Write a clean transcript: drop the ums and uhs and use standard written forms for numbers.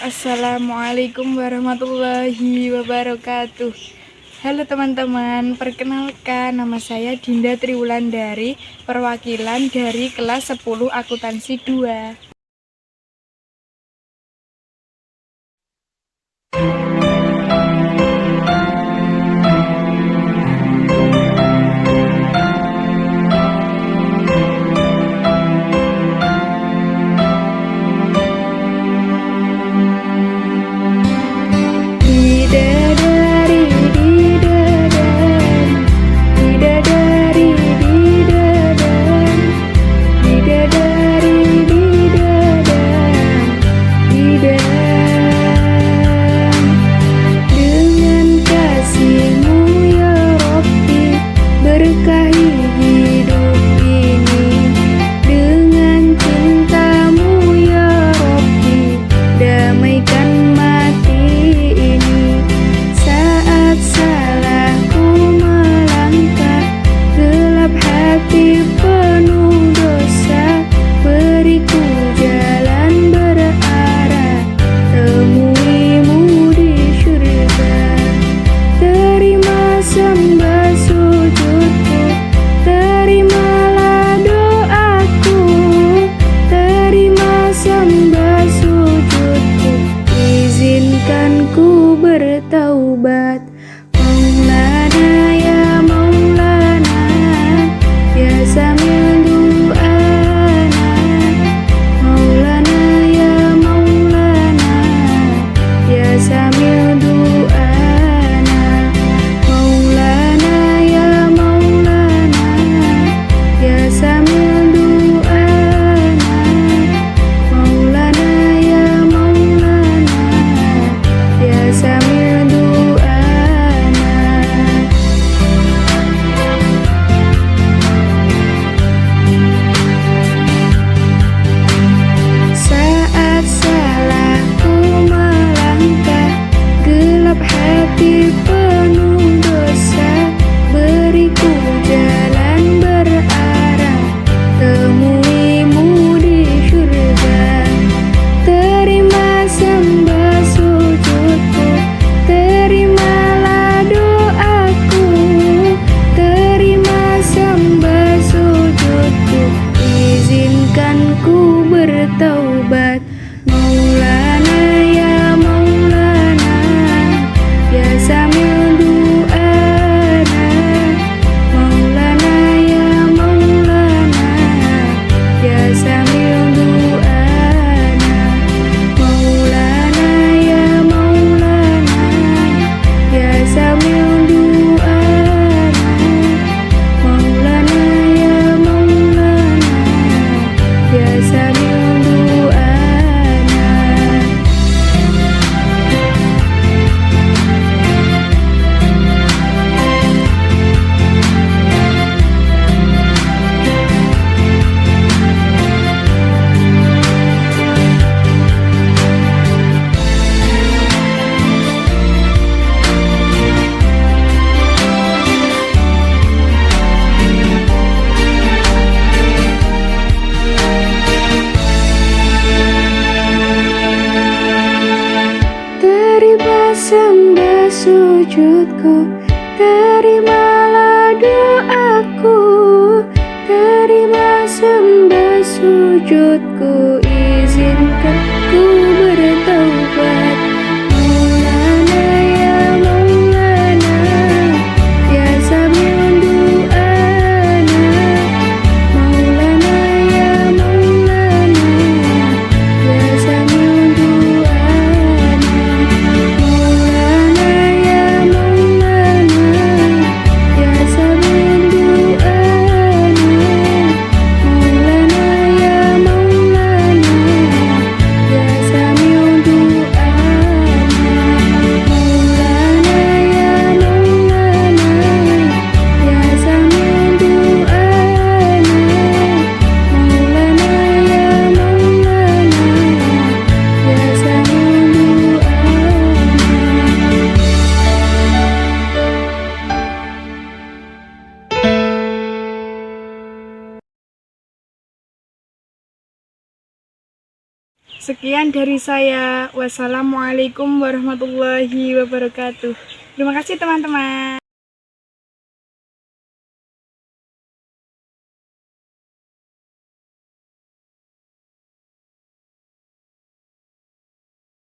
Assalamualaikum warahmatullahi wabarakatuh. Halo teman-teman, perkenalkan nama saya Dinda Triwulandari, perwakilan dari kelas 10 akuntansi 2. Bidadari, bidadari, bidadari, bidadari, bidadari, bidadari, bidadari. Dengan kasih-Mu ya Rabbi, berkahi hidup ini. Dengan cinta-Mu ya Rabbi, damaikan mati ini. Saat salahku melangkah, gelap hati penuh dosa, beriku jalan berarah, temui-Mu di syurga. Terima sembah sujudku, terimalah doaku, terima sembah sujudku, izinkan ku bertaubat. Maulana ya Maulana, ya Samil du'ana. Maulana ya Maulana, ya Samil du'ana. Maulana ya Maulana, ya Samil du'ana. Maulana ya Maulana, ya Samil du'ana. Saat salahku melangkah, gelap hati penuh dosa, beriku jalan berarah, temui-Mu di syurga. Terima sembah sujudku, terimalah doaku, terima sembah sujudku, izinkan ku bertaubat. Maulana ya Maulana, ya Samil du'ana. Maulana ya Maulana, ya Samil du'ana. Maulana ya Maulana, ya Samil du'ana. Maulana ya Maulana, ya Samil du'ana. Terima sembah sujudku, terimalah doaku, terima sembah sujudku, izinkan ku bertaubat. Maulana ya Maulana, ya Samil du'ana. Maulana ya Maulana, ya Samil du'ana. Maulana ya Maulana, ya Samil du'ana. Maulana ya Maulana, ya Samil Sekian dari saya. Wassalamualaikum warahmatullahi wabarakatuh. Terima kasih teman-teman.